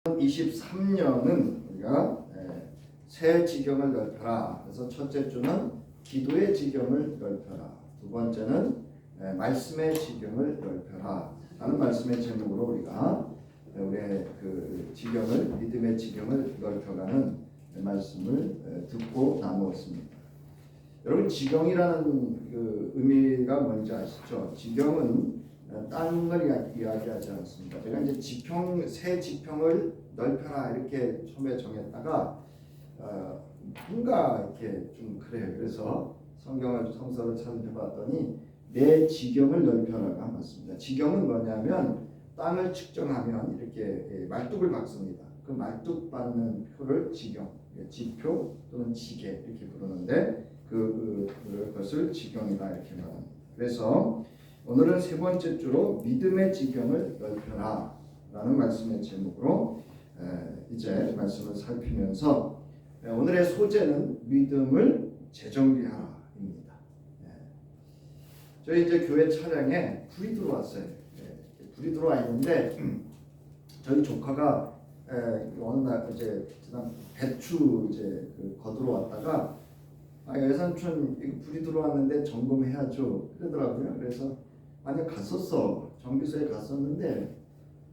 23년은 우리가 새 지경을 넓혀라. 그래서 첫째 주는 기도의 지경을 넓혀라. 두 번째는 말씀의 지경을 넓혀라. 라는 말씀의 제목으로 우리가 우리의 그 지경을 믿음의 지경을 넓혀가는 말씀을 듣고 나누었습니다. 여러분 지경이라는 그 의미가 뭔지 아시죠? 지경은 땅을 이야기하지 않습니다. 제가 이제 새 지평을 넓혀라 이렇게 처음에 정했다가 뭔가 이렇게 좀 그래요. 그래서 성서를 찾아봤더니 내 지경을 넓혀라가 맞습니다. 지경은 뭐냐면 땅을 측정하면 이렇게 말뚝을 박습니다. 그 말뚝 받는 표를 지경, 지표 또는 지계 이렇게 부르는데 그것을 지경이다 이렇게 말합니다. 그래서 오늘은 세 번째 주로 믿음의 지경을 넓혀라 라는 말씀의 제목으로 이제 말씀을 살피면서 오늘의 소재는 믿음을 재정비하라 입니다. 저희 이제 교회 차량에 불이 들어왔어요. 불이 들어와 있는데 저희 조카가 어느 날 이제 배추 이제 거들어 왔다가 여삼촌 불이 들어왔는데 점검해야죠 그러더라고요. 그래서 아니 갔었어. 정비소에 갔었는데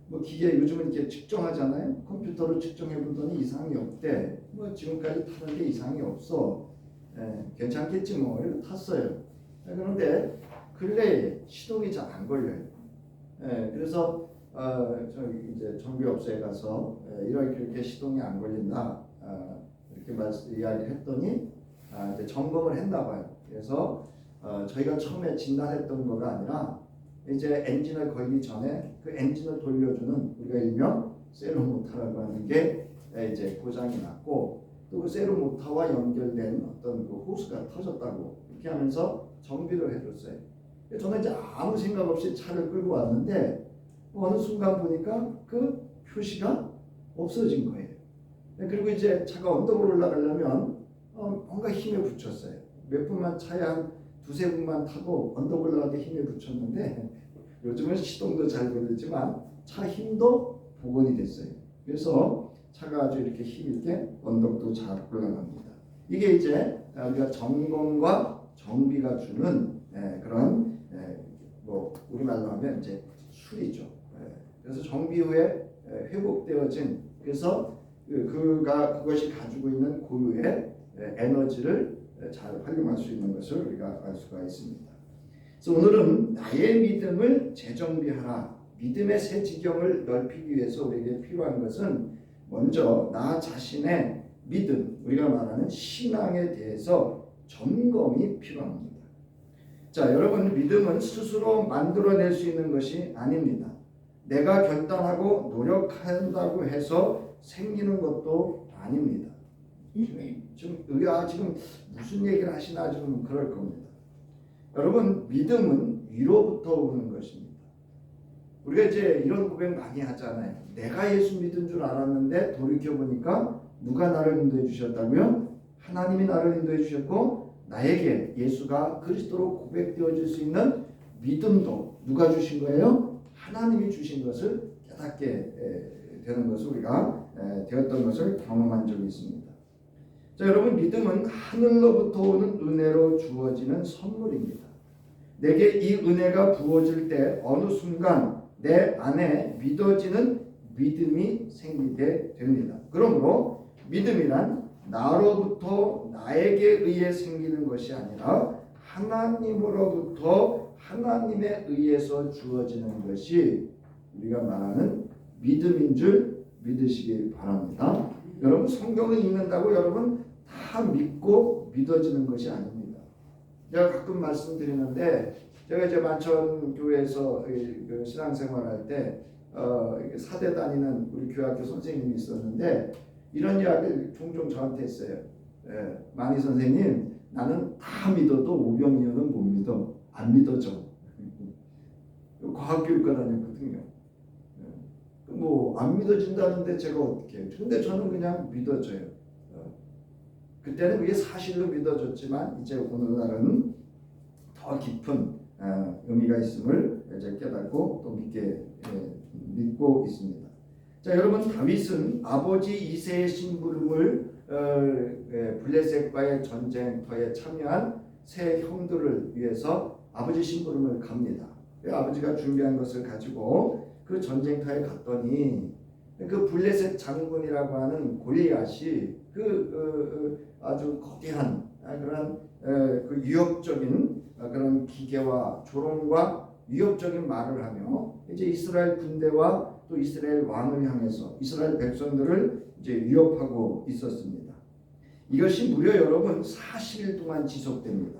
뭐 기계 요즘은 이렇게 측정하잖아요. 컴퓨터로 측정해 보더니 이상이 없대. 뭐 지금까지 타는데 이상이 없어. 괜찮겠지 뭐 이렇게 탔어요. 그런데 근래에 시동이 잘 안 걸려요. 그래서 저기 이제 정비업소에 가서 이렇게 시동이 안 걸린다 이렇게 이야기를 했더니 이제 점검을 했나 봐요. 그래서 저희가 처음에 진단했던 거가 아니라 이제 엔진을 걸기 전에 그 엔진을 돌려주는 우리가 일명 세로모터라고 하는 게 이제 고장이 났고 또 그 세로모터와 연결된 어떤 그 호스가 터졌다고 이렇게 하면서 정비를 해줬어요. 저는 이제 아무 생각 없이 차를 끌고 왔는데 어느 순간 보니까 그 표시가 없어진 거예요. 그리고 이제 차가 언덕으로 올라가려면 뭔가 힘에 붙였어요. 몇 분만 차에 한 두세 분만 타고 언덕 올라갈 때 힘에 붙였는데 요즘은 시동도 잘 걸리지만 차 힘도 복원이 됐어요. 그래서 차가 아주 이렇게 힘있게 언덕도 잘 올라갑니다. 이게 이제 우리가 점검과 정비가 주는 그런 뭐 우리말로 하면 이제 수리죠. 그래서 정비 후에 회복되어진 그래서 그것이 가지고 있는 고유의 에너지를 잘 활용할 수 있는 것을 우리가 알 수가 있습니다. 그래서 오늘은 나의 믿음을 재정비하라. 믿음의 새 지경을 넓히기 위해서 우리에게 필요한 것은 먼저 나 자신의 믿음, 우리가 말하는 신앙에 대해서 점검이 필요합니다. 자, 여러분 믿음은 스스로 만들어낼 수 있는 것이 아닙니다. 내가 결단하고 노력한다고 해서 생기는 것도 아닙니다. 지금 무슨 얘기를 하시나 지금 그럴 겁니다. 여러분 믿음은 위로부터 오는 것입니다. 우리가 이제 이런 고백 많이 하잖아요. 내가 예수 믿은 줄 알았는데 돌이켜보니까 누가 나를 인도해 주셨다고요? 하나님이 나를 인도해 주셨고 나에게 예수가 그리스도로 고백되어질 수 있는 믿음도 누가 주신 거예요? 하나님이 주신 것을 깨닫게 되는 것을 우리가 되었던 것을 경험한 적이 있습니다. 자, 여러분 믿음은 하늘로부터 오는 은혜로 주어지는 선물입니다. 내게 이 은혜가 부어질 때 어느 순간 내 안에 믿어지는 믿음이 생기게 됩니다. 그러므로 믿음이란 나로부터 나에게 의해 생기는 것이 아니라 하나님으로부터 하나님에 의해서 주어지는 것이 우리가 말하는 믿음인 줄 믿으시기 바랍니다. 여러분 성경을 읽는다고 여러분 다 믿고 믿어지는 것이 아닙니다. 제가 가끔 말씀드리는데 제가 이제 만천교회에서 신앙생활할 때 사대 다니는 우리 교학교 선생님이 있었는데 이런 이야기를 종종 저한테 했어요. 만희 선생님 나는 다 믿어도 오병이어는 못 믿어. 안 믿어져. 과학교육과 다녔거든요. 뭐 안 믿어진다는데 제가 어떻게 해요? 근데 저는 그냥 믿어져요. 그때는 그게 사실로 믿어졌지만 이제 오늘날은 더 깊은 의미가 있음을 이제 깨닫고 또 믿고 있습니다. 자, 여러분, 다윗은 아버지 이새의 심부름을 블레셋과의 전쟁터에 참여한 세 형들을 위해서 아버지 심부름을 갑니다. 아버지가 준비한 것을 가지고 그 전쟁터에 갔더니 그 블레셋 장군이라고 하는 골리앗이 아주 거대한 그런 그 위협적인 그런 기계와 조롱과 위협적인 말을 하며 이제 이스라엘 군대와 또 이스라엘 왕을 향해서 이스라엘 백성들을 이제 위협하고 있었습니다. 이것이 무려 여러분 40일 동안 지속됩니다.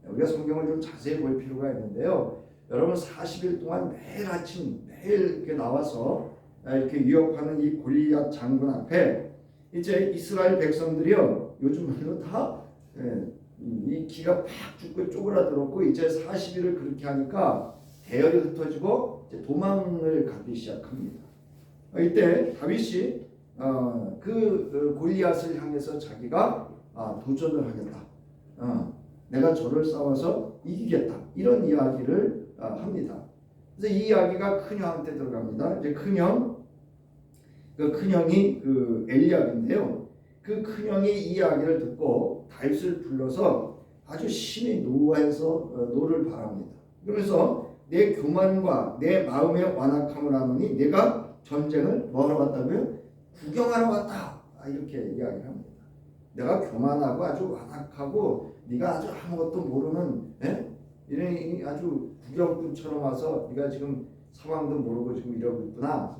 우리가 성경을 좀 자세히 볼 필요가 있는데요. 여러분 40일 동안 매일 아침 매일 이렇게 나와서 이렇게 위협하는 이 골리앗 장군 앞에 이제 이스라엘 백성들이요, 요즘 말로 다 이 기가 팍 죽고 쪼그라들었고 이제 40일을 그렇게 하니까 대열이 흩어지고 이제 도망을 가기 시작합니다. 이때 다윗이 그 골리앗을 향해서 자기가 도전을 하겠다. 내가 저를 싸워서 이기겠다. 이런 이야기를 합니다. 그래서 이 이야기가 큰형한테 들어갑니다. 이제 큰형이 그 엘리압인데요. 그 큰형이 이 이야기를 듣고 다윗을 불러서 아주 심히 노해서 노를 바랍니다. 그래서 내 교만과 내 마음의 완악함을 하노니 내가 전쟁을 뭐하러 왔다고요? 구경하러 왔다. 이렇게 이야기를 합니다. 내가 교만하고 아주 완악하고 네가 아주 아무것도 모르는 이런 아주 구경꾼처럼 와서 네가 지금 상황도 모르고 지금 이러고 있구나.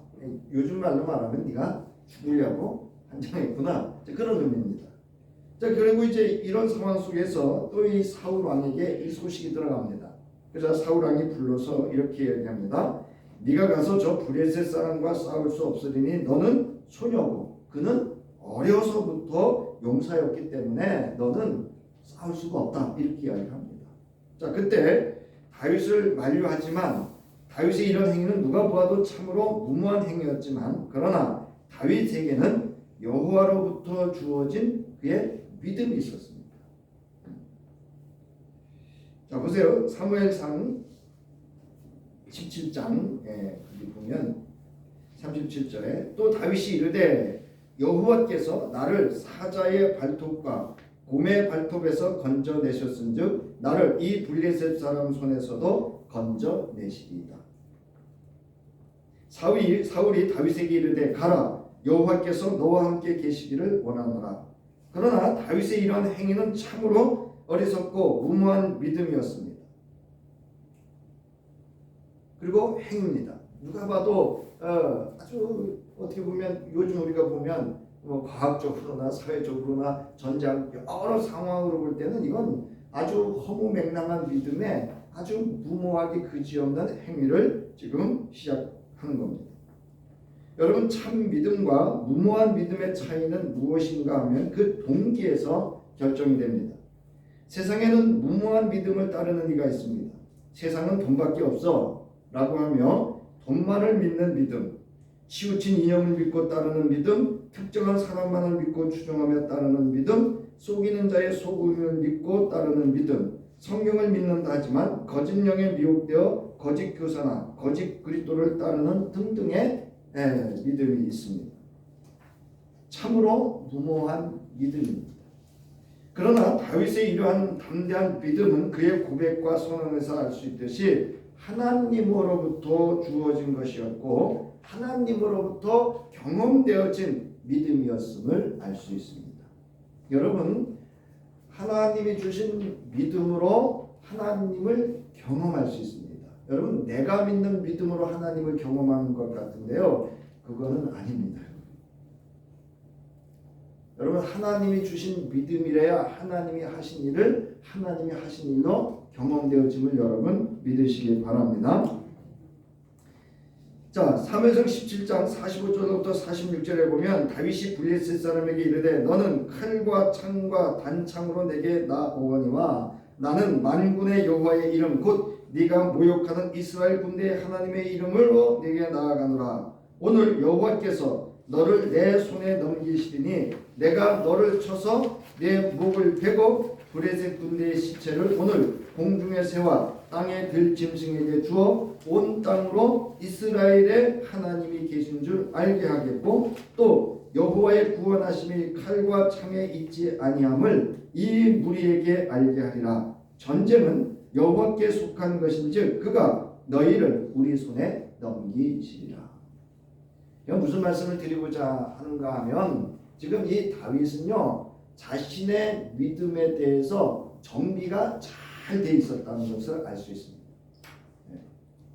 요즘 말로 말하면 네가 죽으려고 한장했구나. 그런 의미입니다. 자, 그리고 이제 이런 상황 속에서 또 이 사울 왕에게 이 소식이 들어갑니다. 그래서 사울 왕이 불러서 이렇게 얘기합니다. 네가 가서 저 블레셋 사람과 싸울 수 없으리니 너는 소녀고 그는 어려서부터 용사였기 때문에 너는 싸울 수가 없다. 이렇게 이야기합니다. 자, 그때 다윗을 만류하지만 다윗의 이런 행위는 누가 보아도 참으로 무모한 행위였지만 그러나 다윗에게는 여호와로부터 주어진 그의 믿음이 있었습니다. 자, 보세요. 사무엘상 17장 여기 보면 37절에 또 다윗이 이르되 여호와께서 나를 사자의 발톱과 곰의 발톱에서 건져내셨은즉 나를 이 블레셋 사람 손에서도 건져내시리이다. 사울이 다윗에게 이르되 가라 여호와께서 너와 함께 계시기를 원하노라. 그러나 다윗의 이러한 행위는 참으로 어리석고 무모한 믿음이었습니다. 그리고 행위입니다. 누가 봐도 아주 어떻게 보면 요즘 우리가 보면 과학적으로나 사회적으로나 전쟁 여러 상황으로 볼 때는 이건 아주 허무맹랑한 믿음에 아주 무모하게 그지없는 행위를 지금 시작하는 겁니다. 여러분, 참 믿음과 무모한 믿음의 차이는 무엇인가 하면 그 동기에서 결정이 됩니다. 세상에는 무모한 믿음을 따르는 이가 있습니다. 세상은 돈밖에 없어 라고 하며 돈만을 믿는 믿음, 치우친 이념을 믿고 따르는 믿음, 특정한 사람만을 믿고 추종하며 따르는 믿음, 속이는 자의 속음을 믿고 따르는 믿음, 성경을 믿는다 하지만 거짓 영에 미혹되어 거짓 교사나 거짓 그리스도를 따르는 등등의 믿음이 있습니다. 참으로 무모한 믿음입니다. 그러나 다윗의 이러한 담대한 믿음은 그의 고백과 선언에서 알 수 있듯이 하나님으로부터 주어진 것이었고 하나님으로부터 경험되어진 믿음이었음을 알 수 있습니다. 여러분, 하나님이 주신 믿음으로 하나님을 경험할 수 있습니다. 여러분, 내가 믿는 믿음으로 하나님을 경험하는 것 같은데요, 그거는 아닙니다. 여러분, 하나님이 주신 믿음이래야 하나님이 하신 일을 하나님이 하신 일로 경험되어짐을 여러분 믿으시기 바랍니다. 자, 사무엘상 17장 45절부터 46절에 보면 다윗이 블레셋 사람에게 이르되 너는 칼과 창과 단창으로 내게 나오거니와 나는 만군의 여호와의 이름 곧 네가 모욕하는 이스라엘 군대의 하나님의 이름으로 네게 나아가노라. 오늘 여호와께서 너를 내 손에 넘기시리니 내가 너를 쳐서 내 목을 베고 블레셋 군대의 시체를 오늘 공중의 새와 땅의 들짐승에게 주어 온 땅으로 이스라엘의 하나님이 계신 줄 알게 하겠고 또 여호와의 구원하심이 칼과 창에 있지 아니함을 이 무리에게 알게 하리라. 전쟁은 여호와께 속한 것인즉 그가 너희를 우리 손에 넘기시리라. 무슨 말씀을 드리고자 하는가 하면 지금 이 다윗은요 자신의 믿음에 대해서 정비가 잘 돼 있었다는 것을 알 수 있습니다.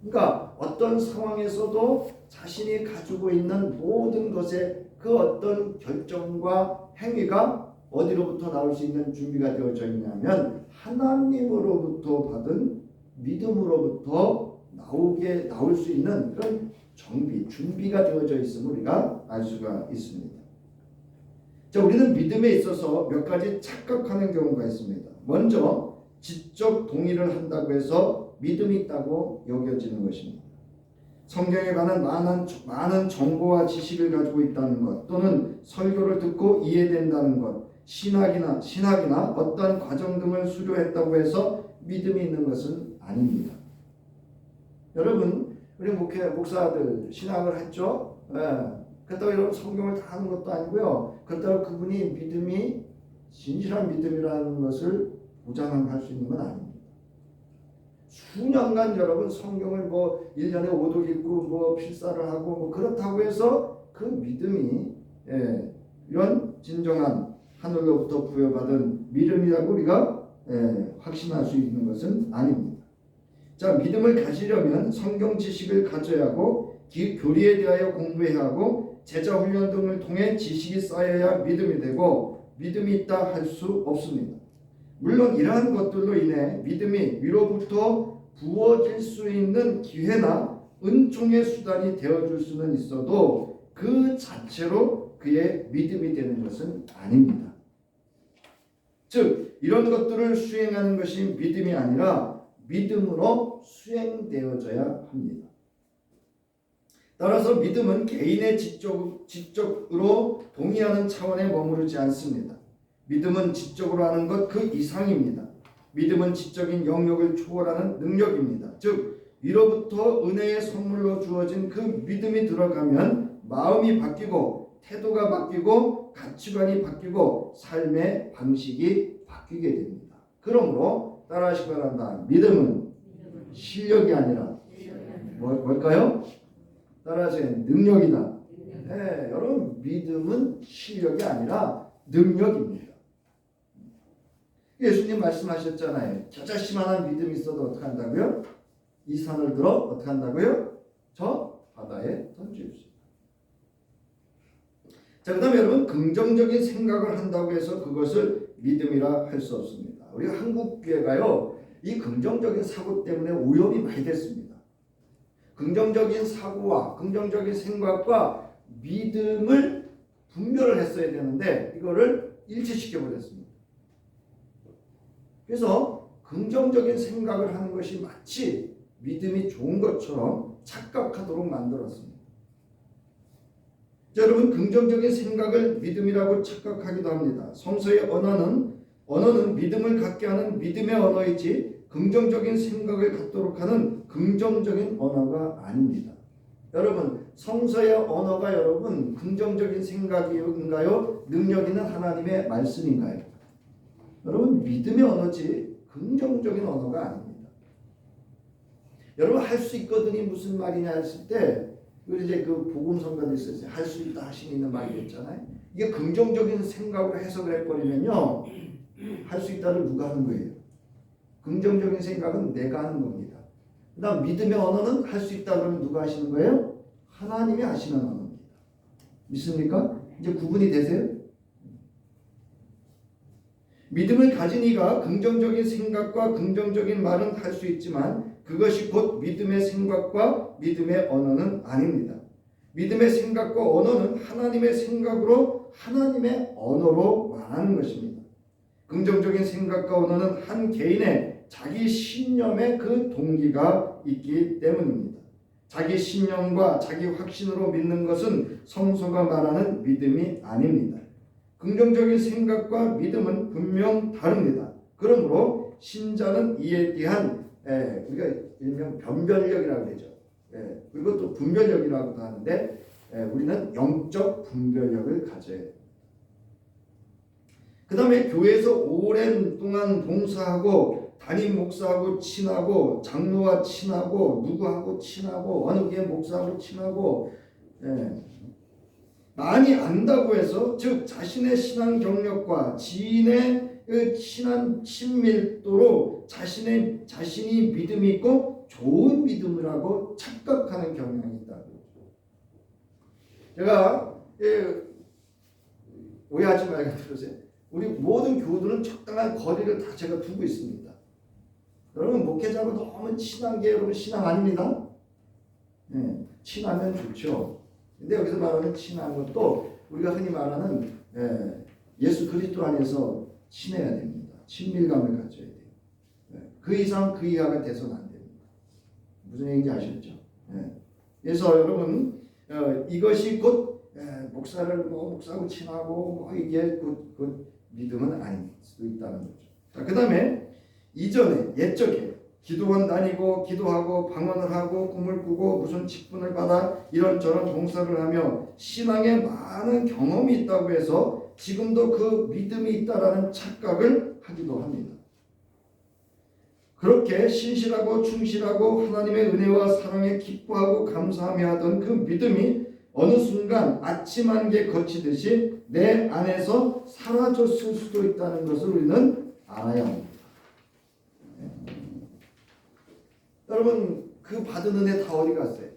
그러니까 어떤 상황에서도 자신이 가지고 있는 모든 것에 그 어떤 결정과 행위가 어디로부터 나올 수 있는 준비가 되어져 있냐면 하나님으로부터 받은 믿음으로부터 나올 수 있는 그런 준비가 되어져 있음을 우리가 알 수가 있습니다. 자, 우리는 믿음에 있어서 몇 가지 착각하는 경우가 있습니다. 먼저 지적 동의를 한다고 해서 믿음이 있다고 여겨지는 것입니다. 성경에 관한 많은 정보와 지식을 가지고 있다는 것 또는 설교를 듣고 이해된다는 것 신학이나 어떤 과정 등을 수료했다고 해서 믿음이 있는 것은 아닙니다. 여러분 우리 목사들 신학을 했죠. 그렇다고 여러분 성경을 다 하는 것도 아니고요. 그렇다고 그분이 믿음이 진실한 믿음이라는 것을 보장할 수 있는 건 아닙니다. 수년간 여러분 성경을 1년에 5독 읽고 필사를 하고 그렇다고 해서 그 믿음이 이런 진정한 하늘로부터 부여받은 믿음이라고 우리가 확신할 수 있는 것은 아닙니다. 자, 믿음을 가지려면 성경 지식을 가져야 하고 교리에 대하여 공부해야 하고 제자 훈련 등을 통해 지식이 쌓여야 믿음이 되고 믿음이 있다 할 수 없습니다. 물론 이러한 것들로 인해 믿음이 위로부터 부어질 수 있는 기회나 은총의 수단이 되어줄 수는 있어도 그 자체로 그의 믿음이 되는 것은 아닙니다. 즉 이런 것들을 수행하는 것이 믿음이 아니라 믿음으로 수행되어져야 합니다. 따라서 믿음은 개인의 지적으로 동의하는 차원에 머무르지 않습니다. 믿음은 지적으로 하는 것 그 이상입니다. 믿음은 지적인 영역을 초월하는 능력입니다. 즉 위로부터 은혜의 선물로 주어진 그 믿음이 들어가면 마음이 바뀌고 태도가 바뀌고 가치관이 바뀌고 삶의 방식이 바뀌게 됩니다. 그러므로 따라하시기 바랍니다. 믿음은 실력이 아니라 뭘까요? 따라하세요. 능력이다. 네, 여러분 믿음은 실력이 아니라 능력입니다. 예수님 말씀하셨잖아요. 저자씨만한 믿음이 있어도 어떻게 한다고요? 이 산을 들어 어떻게 한다고요? 저 바다에 던지십시오. 자, 그 다음에 여러분 긍정적인 생각을 한다고 해서 그것을 믿음이라 할 수 없습니다. 우리 한국교회가요 이 긍정적인 사고 때문에 오염이 많이 됐습니다. 긍정적인 사고와 긍정적인 생각과 믿음을 분별을 했어야 되는데 이거를 일치시켜 버렸습니다. 그래서 긍정적인 생각을 하는 것이 마치 믿음이 좋은 것처럼 착각하도록 만들었습니다. 자, 여러분 긍정적인 생각을 믿음이라고 착각하기도 합니다. 성서의 언어는 믿음을 갖게 하는 믿음의 언어이지 긍정적인 생각을 갖도록 하는 긍정적인 언어가 아닙니다. 여러분 성서의 언어가 여러분 긍정적인 생각인가요? 능력 있는 하나님의 말씀인가요? 여러분 믿음의 언어지 긍정적인 언어가 아닙니다. 여러분 할 수 있거든이 무슨 말이냐 했을 때 우리 이제 그 복음 선가도 있었어요. 할 수 있다 하시는 있는 말이 있잖아요. 이게 긍정적인 생각으로 해석을 해버리면요 할 수 있다를 누가 하는 거예요? 긍정적인 생각은 내가 하는 겁니다. 그다음 믿음의 언어는 할 수 있다 그러면 누가 하시는 거예요? 하나님이 하시는 언어입니다. 믿습니까? 이제 구분이 되세요? 믿음을 가진 이가 긍정적인 생각과 긍정적인 말은 할 수 있지만 그것이 곧 믿음의 생각과 믿음의 언어는 아닙니다. 믿음의 생각과 언어는 하나님의 생각으로 하나님의 언어로 말하는 것입니다. 긍정적인 생각과 언어는 한 개인의 자기 신념의 그 동기가 있기 때문입니다. 자기 신념과 자기 확신으로 믿는 것은 성서가 말하는 믿음이 아닙니다. 긍정적인 생각과 믿음은 분명 다릅니다. 그러므로 신자는 이에 대한 우리가 일명 변별력이라고 되죠. 예, 그리고 또 분별력이라고도 하는데 우리는 영적 분별력을 가져야 돼요. 그 다음에 교회에서 오랜 동안 봉사하고 담임 목사하고 친하고 장로와 친하고 누구하고 친하고 어느 교회 목사하고 친하고 많이 안다고 해서 즉 자신의 신앙 경력과 지인의 신앙 친밀도로 자신이 믿음이 있고 좋은 믿음이라고 착각하는 경향이 있다고. 제가 오해하지 말고 들으세요. 우리 모든 교우들은 적당한 거리를 다 제가 두고 있습니다. 여러분 목회자하고 너무 친한 게 여러분 신앙 아닙니다. 친하면 좋죠. 근데 여기서 말하는 친한 것도 우리가 흔히 말하는 예수 그리스도 안에서 친해야 됩니다. 친밀감을 가져야 돼요. 그 이상 그 이하가 돼서는 안 됩니다. 무슨 얘기인지 아시겠죠? 그래서 여러분 이것이 곧 목사하고 친하고 이게 곧 믿음은 아닐 수도 있다는 거죠. 자, 그 다음에 이전에 옛적에 기도원 다니고 기도하고 방언을 하고 꿈을 꾸고 무슨 직분을 받아 이런저런 봉사를 하며 신앙에 많은 경험이 있다고 해서 지금도 그 믿음이 있다라는 착각을 하기도 합니다. 그렇게 신실하고 충실하고 하나님의 은혜와 사랑에 기뻐하고 감사하며 하던 그 믿음이 어느 순간 아침 안개 거치듯이 내 안에서 사라졌을 수도 있다는 것을 우리는 알아야 합니다. 여러분 그 받은 은혜 다 어디 갔어요?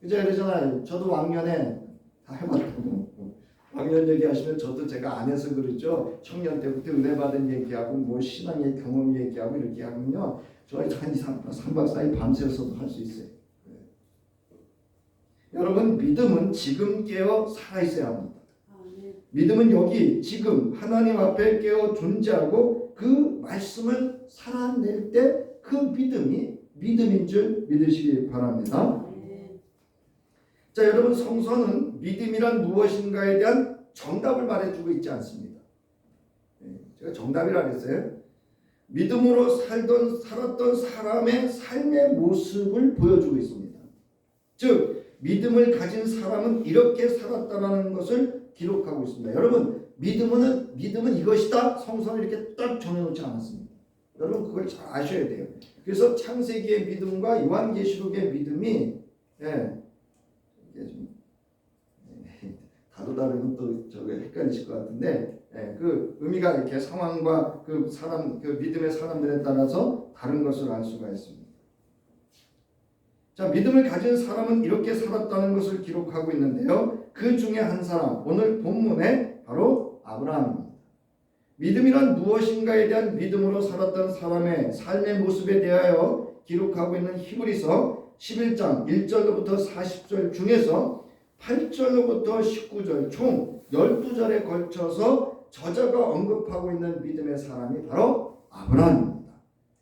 이제 그러잖아요. 저도 왕년에 다 해봤다고. 왕년 얘기하시면 저도 제가 안 해서 그러죠. 청년 때부터 은혜 받은 얘기하고 뭐 신앙의 경험 얘기하고 이렇게 하면요. 저희 한 3박 4일 밤새서도 할 수 있어요. 여러분 믿음은 지금 깨어 살아있어야 합니다. 믿음은 여기 지금 하나님 앞에 깨어 존재하고 그 말씀을 살아낼 때 그 믿음이 믿음인 줄 믿으시기 바랍니다. 자, 여러분 성서는 믿음이란 무엇인가에 대한 정답을 말해주고 있지 않습니다. 제가 정답이라 그랬어요. 믿음으로 살았던 사람의 삶의 모습을 보여주고 있습니다. 즉 믿음을 가진 사람은 이렇게 살았다라는 것을 기록하고 있습니다. 여러분 믿음은 이것이다. 성서는 이렇게 딱 정해놓지 않았습니다. 여러분 그걸 잘 아셔야 돼요. 그래서 창세기의 믿음과 요한계시록의 믿음이 다루다르면 또 저게 헷갈리실 것 같은데 그 의미가 이렇게 상황과 그 믿음의 사람들에 따라서 다른 것을 알 수가 있습니다. 자, 믿음을 가진 사람은 이렇게 살았다는 것을 기록하고 있는데요. 그 중에 한 사람, 오늘 본문에 바로 아브라함입니다. 믿음이란 무엇인가에 대한 믿음으로 살았던 사람의 삶의 모습에 대하여 기록하고 있는 히브리서 11장 1절로부터 40절 중에서 8절로부터 19절 총 12절에 걸쳐서 저자가 언급하고 있는 믿음의 사람이 바로 아브라함입니다.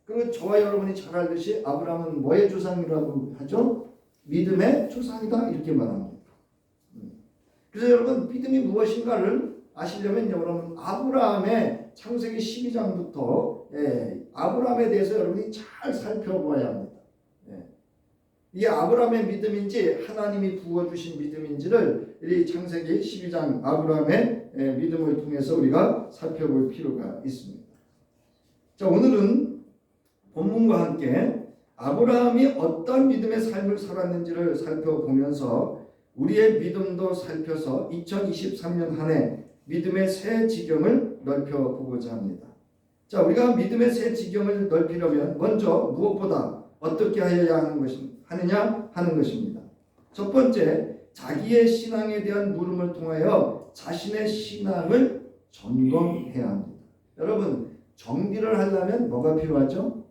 그리고 저와 여러분이 잘 알듯이 아브라함은 뭐의 조상이라고 하죠? 믿음의 조상이다 이렇게 말합니다. 그래서 여러분 믿음이 무엇인가를 아시려면 여러분 아브라함의 창세기 12장부터 아브라함에 대해서 여러분이 잘 살펴봐야 합니다. 이게 아브라함의 믿음인지 하나님이 부어주신 믿음인지를 이 창세기 12장 아브라함의 믿음을 통해서 우리가 살펴볼 필요가 있습니다. 자, 오늘은 본문과 함께 아브라함이 어떤 믿음의 삶을 살았는지를 살펴보면서 우리의 믿음도 살펴서 2023년 한 해 믿음의 새 지경을 넓혀보고자 합니다. 자, 우리가 믿음의 새 지경을 넓히려면 먼저 무엇보다 어떻게 하여야 하느냐 하는 것입니다. 첫 번째, 자기의 신앙에 대한 물음을 통하여 자신의 신앙을 점검해야 합니다. 여러분, 정비를 하려면 뭐가 필요하죠?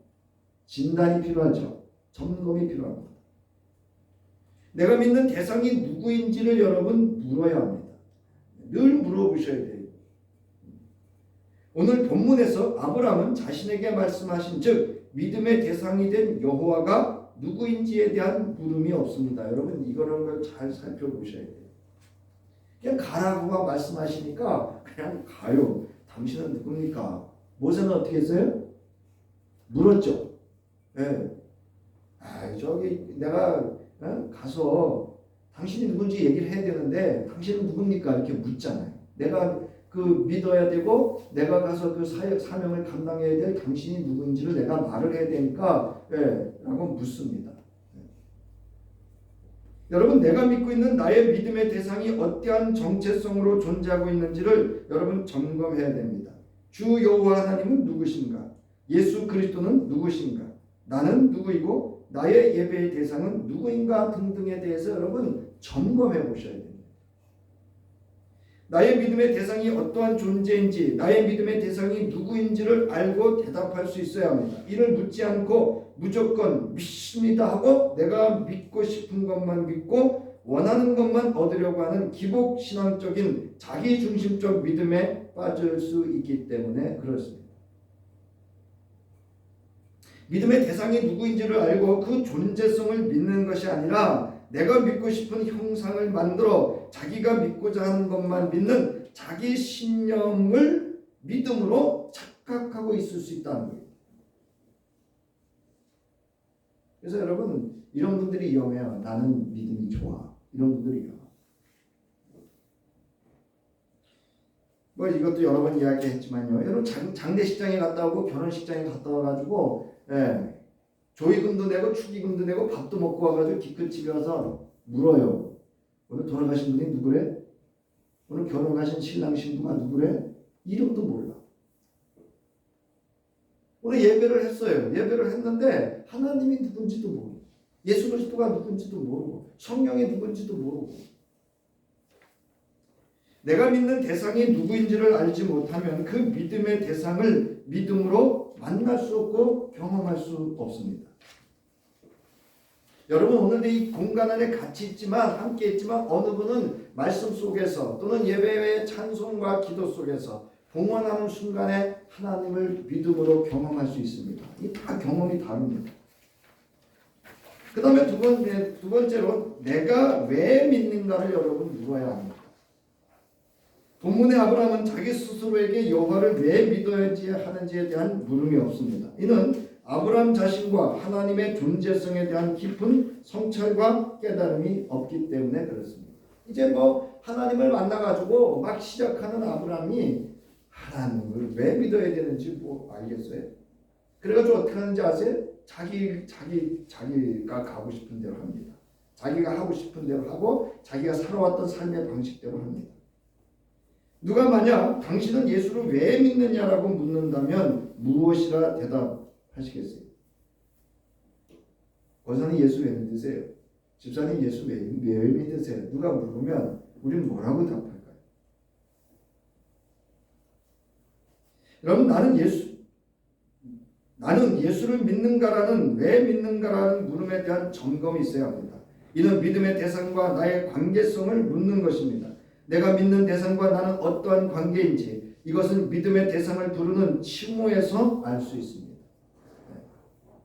진단이 필요하죠. 점검이 필요합니다. 내가 믿는 대상이 누구인지를 여러분 물어야 합니다. 늘 물어보셔야 돼요. 오늘 본문에서 아브라함은 자신에게 말씀하신 즉 믿음의 대상이 된 여호와가 누구인지에 대한 물음이 없습니다. 여러분 이거를 걸 잘 살펴보셔야 돼요. 그냥 가라고 말씀하시니까 그냥 가요. 당신은 누굽니까? 모세는 어떻게 했어요? 물었죠. 예. 저기 내가 가서 당신이 누군지 얘기를 해야 되는데 당신은 누굽니까? 이렇게 묻잖아요. 내가 그 믿어야 되고 내가 가서 그 사명을 감당해야 될 당신이 누군지를 내가 말을 해야 되니까 라고 묻습니다. 여러분, 내가 믿고 있는 나의 믿음의 대상이 어떠한 정체성으로 존재하고 있는지를 여러분 점검해야 됩니다. 주 여호와 하나님은 누구신가? 예수 그리스도는 누구신가? 나는 누구이고 나의 예배의 대상은 누구인가 등등에 대해서 여러분 점검해 보셔야 됩니다. 나의 믿음의 대상이 어떠한 존재인지, 나의 믿음의 대상이 누구인지를 알고 대답할 수 있어야 합니다. 이를 묻지 않고 무조건 믿습니다 하고 내가 믿고 싶은 것만 믿고 원하는 것만 얻으려고 하는 기복신앙적인 자기중심적 믿음에 빠질 수 있기 때문에 그렇습니다. 믿음의 대상이 누구인지를 알고 그 존재성을 믿는 것이 아니라 내가 믿고 싶은 형상을 만들어 자기가 믿고자 하는 것만 믿는 자기 신념을 믿음으로 착각하고 있을 수 있다는 거예요. 그래서 여러분, 이런 분들이 위험해요. 나는 믿음이 좋아. 이런 분들이 위험해요. 뭐 이것도 여러 번 이야기했지만요. 여러분 장례식장에 갔다 오고 결혼식장에 갔다 와가지고 조의금도 내고 축의금도 내고 밥도 먹고 와가지고 기껏 집에 와서 물어요. 오늘 돌아가신 분이 누구래? 오늘 결혼하신 신랑 신부가 누구래? 이름도 몰라. 오늘 예배를 했어요. 예배를 했는데 하나님이 누군지도 모르고 예수 그리스도가 누군지도 모르고 성령이 누군지도 모르고 내가 믿는 대상이 누구인지를 알지 못하면 그 믿음의 대상을 믿음으로 만날 수 없고 경험할 수 없습니다. 여러분, 오늘도 이 공간 안에 같이 있지만 함께 있지만 어느 분은 말씀 속에서 또는 예배의 찬송과 기도 속에서 봉헌하는 순간에 하나님을 믿음으로 경험할 수 있습니다. 이 다 경험이 다릅니다. 그 다음에 두 번째로 내가 왜 믿는가를 여러분 물어야 합니다. 본문의 아브라함은 자기 스스로에게 여호와를 왜 믿어야지 하는지에 대한 물음이 없습니다. 이는 아브라함 자신과 하나님의 존재성에 대한 깊은 성찰과 깨달음이 없기 때문에 그렇습니다. 이제 뭐 하나님을 만나가지고 막 시작하는 아브라함이 하나님을 왜 믿어야 되는지 뭐 알겠어요? 그래가지고 어떻게 하는지 아세요? 자기가 가고 싶은 대로 합니다. 자기가 하고 싶은 대로 하고 자기가 살아왔던 삶의 방식대로 합니다. 누가 만약 당신은 예수를 왜 믿느냐라고 묻는다면 무엇이라 대답하시겠어요? 권사님 예수 왜 믿으세요? 집사님 예수 왜 믿으세요? 누가 물으면 우리는 뭐라고 답할까요? 여러분, 나는 예수를 믿는가라는 왜 믿는가라는 물음에 대한 점검이 있어야 합니다. 이는 믿음의 대상과 나의 관계성을 묻는 것입니다. 내가 믿는 대상과 나는 어떠한 관계인지 이것은 믿음의 대상을 부르는 칭호에서 알 수 있습니다.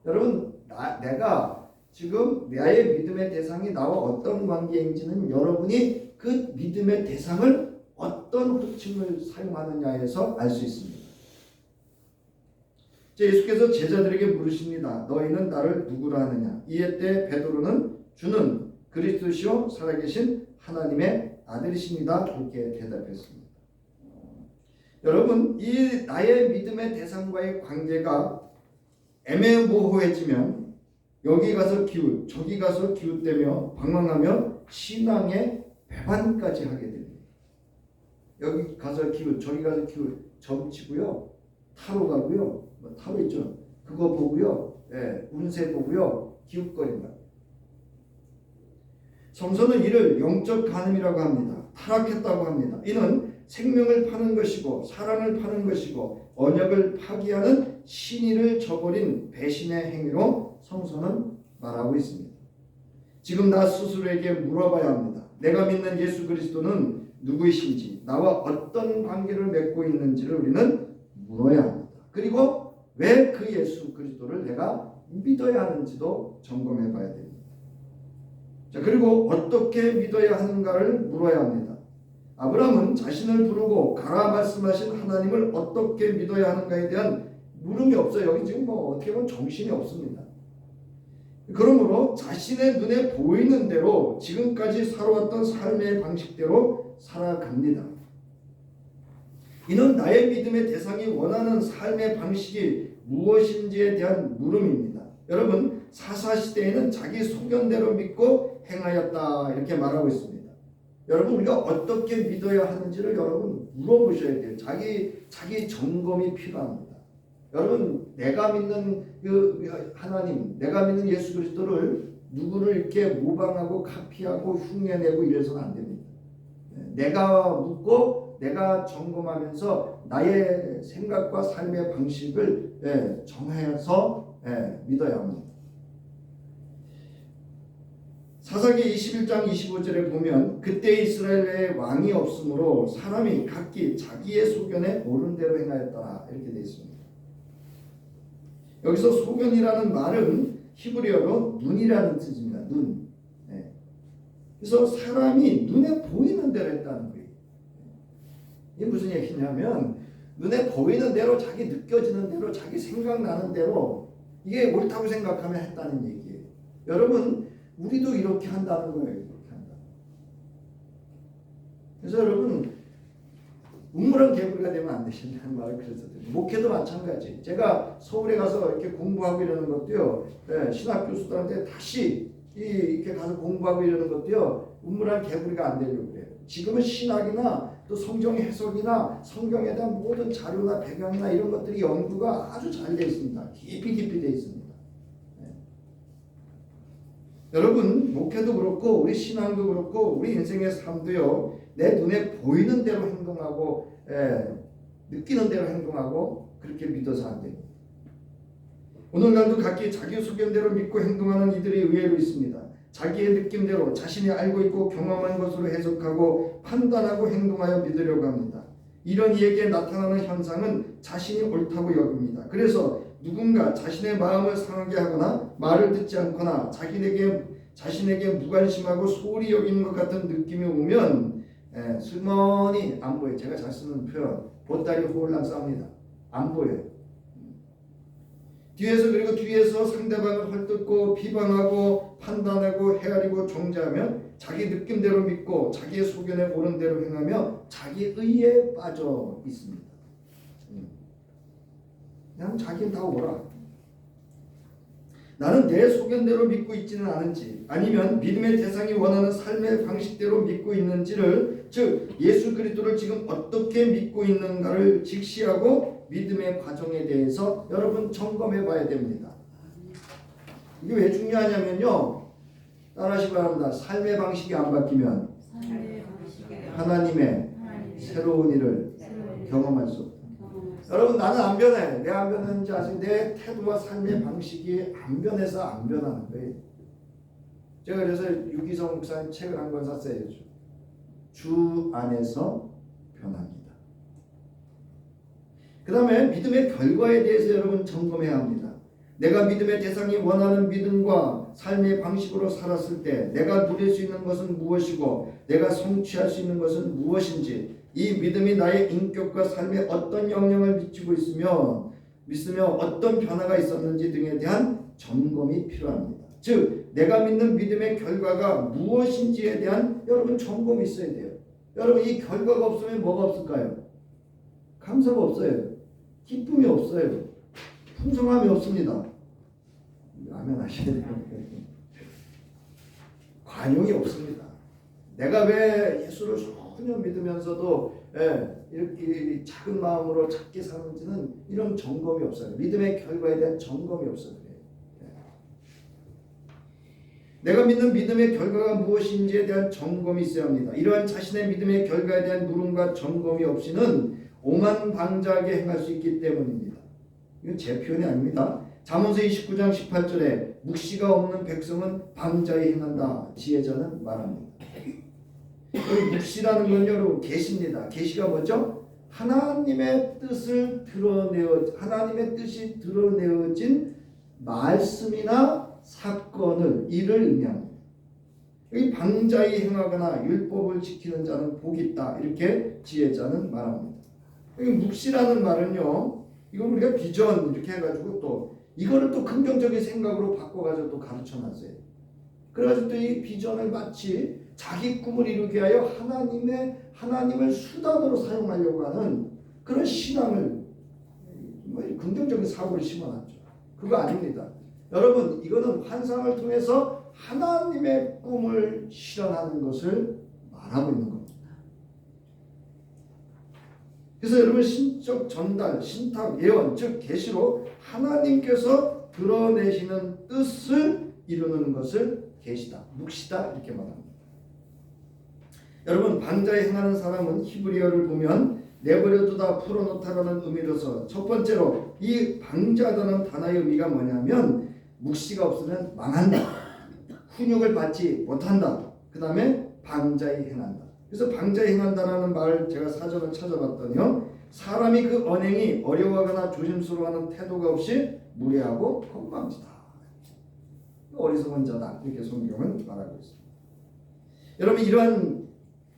여러분, 내가 지금 나의 믿음의 대상이 나와 어떤 관계인지는 여러분이 그 믿음의 대상을 어떤 호칭을 사용하느냐에서 알 수 있습니다. 예수께서 제자들에게 물으십니다. 너희는 나를 누구라 하느냐? 이에 때 베드로는 주는 그리스도시요 살아계신 하나님의 아들이십니다. 이렇게 대답했습니다. 여러분, 이 나의 믿음의 대상과의 관계가 애매모호해지면 여기 가서 기웃, 저기 가서 기웃대며 방황하며 신앙의 배반까지 하게 됩니다. 여기 가서 기웃, 저기 가서 기웃, 점치고요, 타로 가고요, 타로 있죠. 그거 보고요, 운세 보고요, 기웃거린다. 성서는 이를 영적 간음이라고 합니다. 타락했다고 합니다. 이는 생명을 파는 것이고 사랑을 파는 것이고 언약을 파기하는 신의를 저버린 배신의 행위로 성서는 말하고 있습니다. 지금 나 스스로에게 물어봐야 합니다. 내가 믿는 예수 그리스도는 누구이신지, 나와 어떤 관계를 맺고 있는지를 우리는 물어야 합니다. 그리고 왜 그 예수 그리스도를 내가 믿어야 하는지도 점검해 봐야 됩니다. 자, 그리고 어떻게 믿어야 하는가를 물어야 합니다. 아브라함은 자신을 부르고 가라 말씀하신 하나님을 어떻게 믿어야 하는가에 대한 물음이 없어요. 여기 지금 뭐 어떻게 보면 정신이 없습니다. 그러므로 자신의 눈에 보이는 대로 지금까지 살아왔던 삶의 방식대로 살아갑니다. 이는 나의 믿음의 대상이 원하는 삶의 방식이 무엇인지에 대한 물음입니다. 여러분, 사사시대에는 자기 소견대로 믿고 행하였다 이렇게 말하고 있습니다. 여러분, 우리가 어떻게 믿어야 하는지를 여러분 물어보셔야 돼요. 자기 점검이 필요합니다. 여러분, 내가 믿는 그 하나님, 내가 믿는 예수 그리스도를 누구를 이렇게 모방하고 카피하고 흉내내고 이래서는 안 됩니다. 내가 묻고 내가 점검하면서 나의 생각과 삶의 방식을 정해서 믿어야 합니다. 사사기 21장 25절에 보면 그때 이스라엘에 왕이 없으므로 사람이 각기 자기의 소견에 옳은 대로 행하였더라 이렇게 되어 있습니다. 여기서 소견이라는 말은 히브리어로 눈이라는 뜻입니다. 눈. 그래서 사람이 눈에 보이는 대로 했다는 거예요. 이게 무슨 얘기냐면 눈에 보이는 대로 자기 느껴지는 대로 자기 생각나는 대로 이게 옳다고 생각하면 했다는 얘기예요. 여러분, 우리도 이렇게 한다는 거예요. 이렇게 한다. 그래서 여러분, 우물안 개구리가 되면 안 되신다는 말을 그래서 목회도 마찬가지. 제가 서울에 가서 이렇게 공부하고 이러는 것도요. 신학 교수들한테 다시 이렇게 가서 공부하고 이러는 것도요. 우물안 개구리가 안 되려고 그래요. 지금은 신학이나 또 성경 해석이나 성경에 대한 모든 자료나 배경이나 이런 것들이 연구가 아주 잘 되어 있습니다. 깊이 되어 있습니다. 여러분, 목회도 그렇고 우리 신앙도 그렇고 우리 인생의 삶도요. 내 눈에 보이는 대로 행동하고 느끼는 대로 행동하고 그렇게 믿어서 안 됩니다. 오늘날도 각기 자기 소견대로 믿고 행동하는 이들이 의외로 있습니다. 자기의 느낌대로 자신이 알고 있고 경험한 것으로 해석하고 판단하고 행동하여 믿으려고 합니다. 이런 이에게 나타나는 현상은 자신이 옳다고 여깁니다. 그래서 누군가 자신의 마음을 상하게 하거나 말을 듣지 않거나 자신에게 무관심하고 소홀히 여기는 것 같은 느낌이 오면 슬머니 안 보여요. 제가 잘 쓰는 표현 보따리 호울랑 싸웁니다. 안 보여요. 뒤에서 상대방을 헐뜯고 비방하고 판단하고 헤아리고 정죄하면 자기 느낌대로 믿고 자기의 소견에 옳은 대로 행하며 자기 의에 빠져 있습니다. 그냥 자기는 다 옳아. 나는 내 소견대로 믿고 있지는 않은지 아니면 믿음의 대상이 원하는 삶의 방식대로 믿고 있는지를 즉 예수 그리스도를 지금 어떻게 믿고 있는가를 직시하고 믿음의 과정에 대해서 여러분 점검해 봐야 됩니다. 이게 왜 중요하냐면요. 따라하시기 바랍니다. 삶의 방식이 안 바뀌면 하나님의 새로운 일을 경험할 수 없다. 여러분, 나는 안 변해. 내 안 변하는지 아세요? 내 태도와 삶의 방식이 안 변해서 안 변하는 거예요. 제가 그래서 유기성 목사님 책을 한 권 샀어요. 주 안에서 변합니다. 그 다음에 믿음의 결과에 대해서 여러분 점검해야 합니다. 내가 믿음의 대상이 원하는 믿음과 삶의 방식으로 살았을 때 내가 누릴 수 있는 것은 무엇이고 내가 성취할 수 있는 것은 무엇인지 이 믿음이 나의 인격과 삶에 어떤 영향을 미치고 믿으며 어떤 변화가 있었는지 등에 대한 점검이 필요합니다. 즉 내가 믿는 믿음의 결과가 무엇인지에 대한 여러분 점검이 있어야 돼요. 여러분, 이 결과가 없으면 뭐가 없을까요? 감사가 없어요. 기쁨이 없어요. 풍성함이 없습니다. 아멘 하셔야 돼요. 관용이 없습니다. 내가 왜 예수를 전혀 믿으면서도 이렇게 작은 마음으로 작게 사는지는 이런 점검이 없어요. 믿음의 결과에 대한 점검이 없어요. 내가 믿는 믿음의 결과가 무엇인지에 대한 점검이 있어야 합니다. 이러한 자신의 믿음의 결과에 대한 물음과 점검이 없이는 오만방자하게 행할 수 있기 때문입니다. 이건 제 표현이 아닙니다. 잠언서 29장 18절에 묵시가 없는 백성은 방자히 행한다. 지혜자는 말합니다. 여기 묵시라는 건 여러분 계시입니다. 계시가 뭐죠? 하나님의 뜻이 드러내어진 말씀이나 사건을 일을 의미합니다. 여기 방자히 행하거나 율법을 지키는 자는 복이 있다. 이렇게 지혜자는 말합니다. 여기 묵시라는 말은요. 이걸 우리가 비전 이렇게 해가지고 또 이거를 또 긍정적인 생각으로 바꿔가지고 또 가르쳐놨어요. 그래가지고 또 이 비전을 마치 자기 꿈을 이루게 하여 하나님을 수단으로 사용하려고 하는 그런 신앙을, 긍정적인 사고를 심어놨죠. 그거 아닙니다. 여러분, 이거는 환상을 통해서 하나님의 꿈을 실현하는 것을 말하고 있는 겁니다. 그래서 여러분, 신적 전달, 신탁, 예언, 즉 계시로 하나님께서 드러내시는 뜻을 이루는 것을 계시다, 묵시다 이렇게 말합니다. 여러분, 방자에 행하는 사람은 히브리어를 보면 내버려두다, 풀어놓다라는 의미로서 첫 번째로 이 방자라는 단어의 의미가 뭐냐면 묵시가 없으면 망한다, 훈육을 받지 못한다, 그 다음에 방자에 행한다. 그래서 방자에 행한다라는 말을 제가 사전을 찾아봤더니요, 사람이 그 언행이 어려워하거나 조심스러워하는 태도가 없이 무례하고 건방지다, 어리석은 자다, 이렇게 성경은 말하고 있습니다. 여러분, 이러한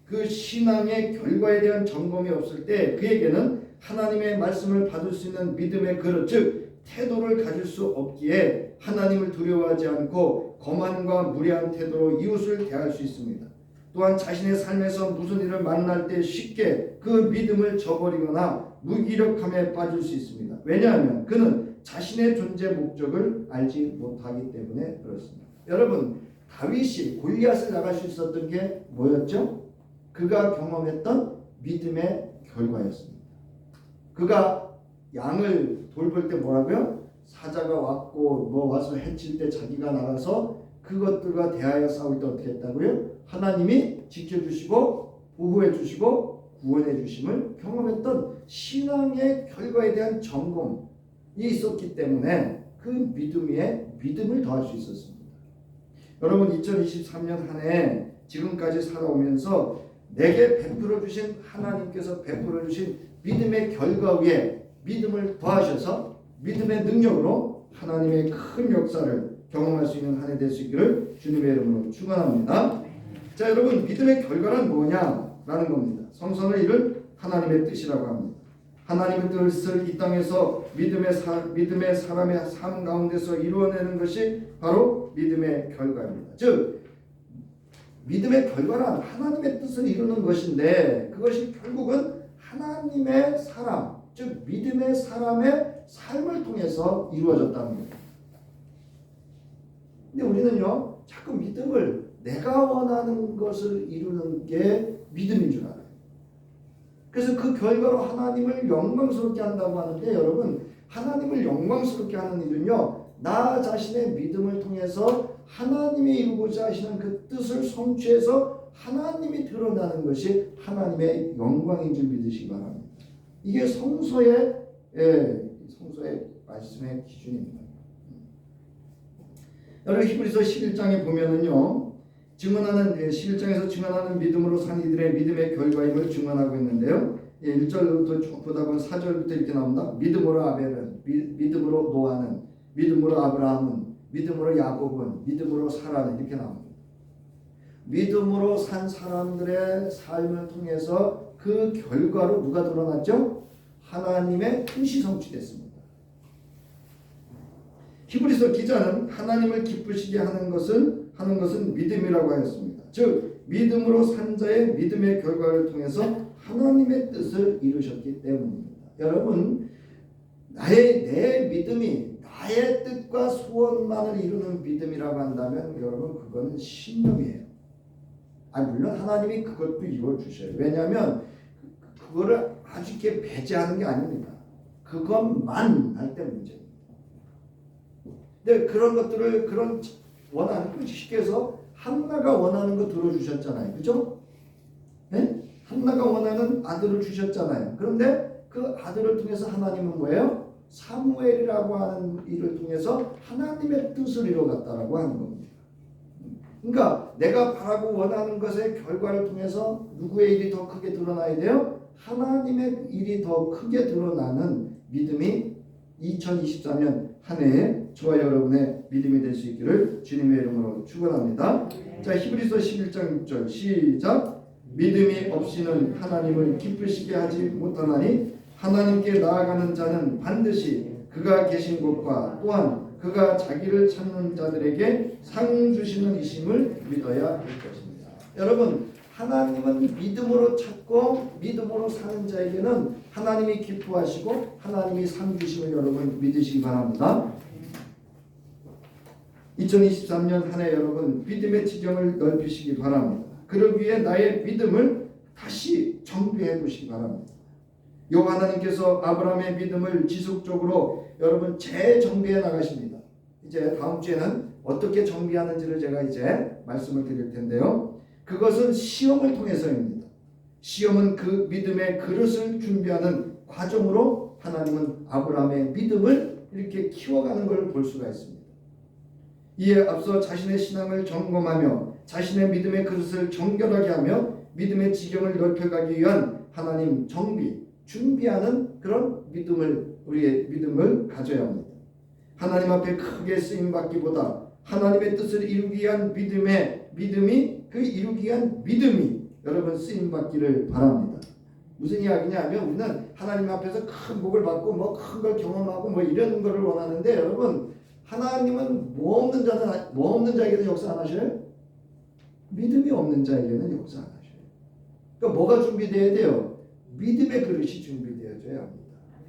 그 신앙의 결과에 대한 점검이 없을 때 그에게는 하나님의 말씀을 받을 수 있는 믿음의 그릇, 즉 태도를 가질 수 없기에 하나님을 두려워하지 않고 거만과 무례한 태도로 이웃을 대할 수 있습니다. 또한 자신의 삶에서 무슨 일을 만날 때 쉽게 그 믿음을 저버리거나 무기력함에 빠질 수 있습니다. 왜냐하면 그는 자신의 존재 목적을 알지 못하기 때문에 그렇습니다. 여러분, 다윗이 골리앗을 나갈 수 있었던 게 뭐였죠? 그가 경험했던 믿음의 결과였습니다. 그가 양을 돌볼 때 뭐라고요? 사자가 왔고 와서 해칠 때 자기가 나가서 그것들과 대하여 싸울 때 어떻게 했다고요? 하나님이 지켜주시고 보호해 주시고 구원해 주심을 경험했던 신앙의 결과에 대한 점검이 있었기 때문에 그 믿음을 더할 수 있었습니다. 여러분, 2023년 한 해 지금까지 살아오면서 내게 베풀어 주신 하나님께서 베풀어 주신 믿음의 결과 위에 믿음을 더하셔서 믿음의 능력으로 하나님의 큰 역사를 경험할 수 있는 한 해 될 수 있기를 주님의 이름으로 축원합니다. 자, 여러분, 믿음의 결과는 뭐냐라는 겁니다. 성선을 이룰 하나님의 뜻이라고 합니다. 하나님의 뜻을 이 땅에서 믿음의 사람의 삶 가운데서 이루어내는 것이 바로 믿음의 결과입니다. 즉 믿음의 결과란 하나님의 뜻을 이루는 것인데 그것이 결국은 하나님의 사람, 즉 믿음의 사람의 삶을 통해서 이루어졌다는 겁니다. 근데 우리는요, 자꾸 믿음을 내가 원하는 것을 이루는 게 믿음인 줄 알아요. 그래서 그 결과로 하나님을 영광스럽게 한다고 하는데, 여러분, 하나님을 영광스럽게 하는 일은요, 나 자신의 믿음을 통해서 하나님이 이루고자 하시는 그 뜻을 성취해서 하나님이 드러나는 것이 하나님의 영광인 줄 믿으시기 바랍니다. 이게 성서의 말씀의 기준입니다. 여러분, 히브리서 11장에 보면은요, 11장에서 증언하는 믿음으로 산 이들의 믿음의 결과임을 증언하고 있는데요. 1절부터 쭉 보다 보면 4절부터 이렇게 나옵니다. 믿음으로 아벨은, 믿음으로 노아는, 믿음으로 아브라함은, 믿음으로 야곱은, 믿음으로 사라는, 이렇게 나옵니다. 믿음으로 산 사람들의 삶을 통해서 그 결과로 누가 드러났죠? 하나님의 뜻이 성취됐습니다. 히브리서 기자는 하나님을 기쁘시게 하는 것은 믿음이라고 하였습니다. 즉 믿음으로 산 자의 믿음의 결과를 통해서 하나님의 뜻을 이루셨기 때문입니다. 여러분, 내 믿음이 나의 뜻과 소원만을 이루는 믿음이라고 한다면 여러분, 그거는 신념이에요. 물론 하나님이 그것도 이루어 주셔요. 왜냐하면 그거를 아주 이렇게 배제하는 게 아닙니다. 그것만 할 때 문제입니다. 근데 그런 것들을 원하는 거 쉽게 해서 한나가 원하는 거 들어주셨잖아요. 그죠? 네? 한나가 원하는 아들을 주셨잖아요. 그런데 그 아들을 통해서 하나님은 뭐예요? 사무엘이라고 하는 일을 통해서 하나님의 뜻을 이뤄갔다라고 하는 겁니다. 그러니까 내가 바라고 원하는 것의 결과를 통해서 누구의 일이 더 크게 드러나야 돼요? 하나님의 일이 더 크게 드러나는 믿음이 2023년 한 해에 저와 여러분의 믿음이 될 수 있기를 주님의 이름으로 축원합니다. 자, 히브리서 11장 6절 시작. 믿음이 없이는 하나님을 기쁘시게 하지 못하나니 하나님께 나아가는 자는 반드시 그가 계신 곳과 또한 그가 자기를 찾는 자들에게 상 주시는 이심을 믿어야 할 것입니다. 여러분, 하나님은 믿음으로 찾고 믿음으로 사는 자에게는 하나님이 기뻐하시고 하나님이 상 주심을 여러분 믿으시기 바랍니다. 2023년 한 해 여러분 믿음의 지경을 넓히시기 바랍니다. 그러기 위해 나의 믿음을 다시 정비해 보시기 바랍니다. 요 하나님께서 아브라함의 믿음을 지속적으로 여러분 재정비해 나가십니다. 이제 다음 주에는 어떻게 정비하는지를 제가 이제 말씀을 드릴 텐데요. 그것은 시험을 통해서입니다. 시험은 그 믿음의 그릇을 준비하는 과정으로 하나님은 아브라함의 믿음을 이렇게 키워가는 걸 볼 수가 있습니다. 이에 앞서 자신의 신앙을 점검하며 자신의 믿음의 그릇을 정결하게 하며 믿음의 지경을 넓혀가기 위한 하나님 정비, 준비하는 그런 믿음을 우리의 믿음을 가져야 합니다. 하나님 앞에 크게 쓰임 받기보다 하나님의 뜻을 이루기 위한 믿음이 이루기 위한 믿음이 여러분 쓰임 받기를 바랍니다. 무슨 이야기냐면 우리는 하나님 앞에서 큰 복을 받고 뭐 큰 걸 경험하고 뭐 이런 거를 원하는데 여러분 하나님은 뭐 없는 자에게는 역사 안 하셔요? 믿음이 없는 자에게는 역사 안 하셔요. 그러니까 뭐가 준비돼야 돼요? 믿음의 그릇이 준비되어져야 합니다.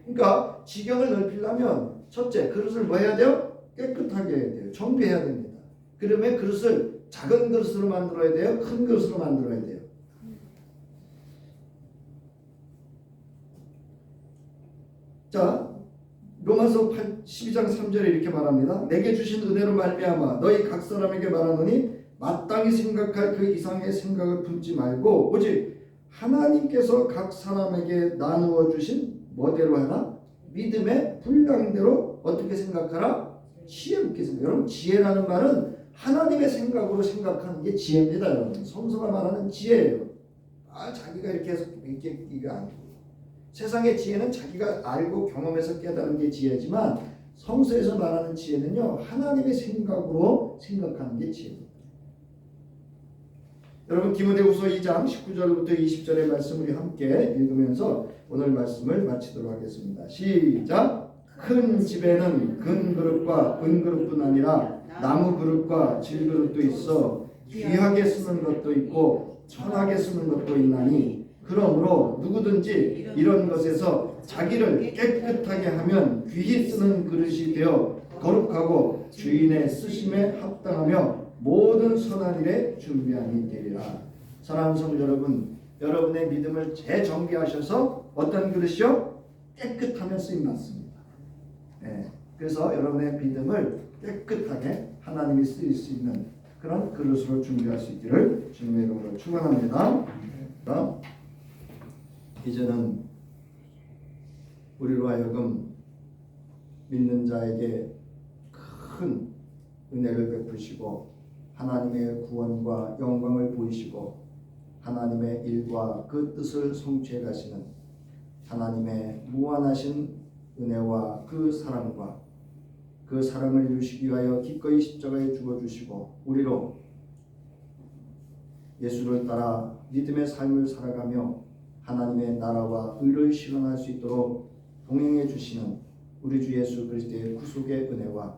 그러니까 지경을 넓히려면 첫째 그릇을 뭐 해야 돼요? 깨끗하게 해야 돼요. 정비해야 됩니다. 그러면 그릇을 작은 그릇으로 만들어야 돼요? 큰 그릇으로 만들어야 돼요? 자, 로마서 12장 3절에 이렇게 말합니다. 내게 주신 은혜로 말미암아 너희 각 사람에게 말하노니 마땅히 생각할 그 이상의 생각을 품지 말고 오직 하나님께서 각 사람에게 나누어 주신 뭐대로 하나? 믿음의 분량대로 어떻게 생각하라? 지혜롭게 생각. 여러분 지혜라는 말은 하나님의 생각으로 생각하는 게 지혜입니다. 여러분 성서가 말하는 지혜예요. 자기가 이렇게 해서 이게 아니고 세상의 지혜는 자기가 알고 경험해서 깨달은 게 지혜지만 성서에서 말하는 지혜는요 하나님의 생각으로 생각하는 게 지혜입니다. 여러분 디모데후서 2장 19절부터 20절의 말씀 우리 함께 읽으면서 오늘 말씀을 마치도록 하겠습니다. 시작. 큰 집에는 금그릇과 은그릇뿐 아니라 나무 그릇과 질그릇도 있어 귀하게 쓰는 것도 있고 천하게 쓰는 것도 있나니 그러므로 누구든지 이런 것에서 자기를 깨끗하게 하면 귀히 쓰는 그릇이 되어 거룩하고 주인의 쓰심에 합당하며 모든 선한 일에 준비함이 되리라. 사랑하는 성도 여러분, 여러분의 믿음을 재정비하셔서 어떤 그릇이요? 깨끗하면 쓰임받습니다. 그래서 여러분의 믿음을 깨끗하게 하나님이 쓰일 수 있는 그런 그릇으로 준비할 수 있기를 주님의 이름으로 축원합니다. 이제는 우리로 하여금 믿는 자에게 큰 은혜를 베푸시고 하나님의 구원과 영광을 보이시고 하나님의 일과 그 뜻을 성취해 가시는 하나님의 무한하신 은혜와 그 사랑과 그 사랑을 이루시기 위하여 기꺼이 십자가에 죽어주시고 우리로 예수를 따라 믿음의 삶을 살아가며 하나님의 나라와 의를 실현할 수 있도록 동행해 주시는 우리 주 예수 그리스도의 구속의 은혜와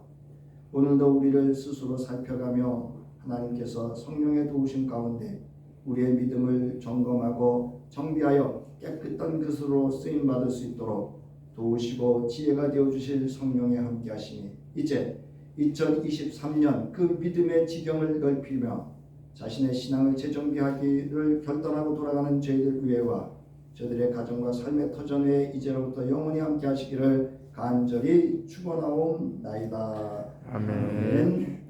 오늘도 우리를 스스로 살펴가며 하나님께서 성령의 도우심 가운데 우리의 믿음을 점검하고 정비하여 깨끗한 것으로 쓰임받을 수 있도록 도우시고 지혜가 되어주실 성령의 함께하심이 이제 2023년 그 믿음의 지경을 넓히며 자신의 신앙을 재정비하기를 결단하고 돌아가는 저희들 의회와 저들의 가정과 삶의 터전에 이제로부터 영원히 함께하시기를 간절히 축원하옵나이다. 아멘.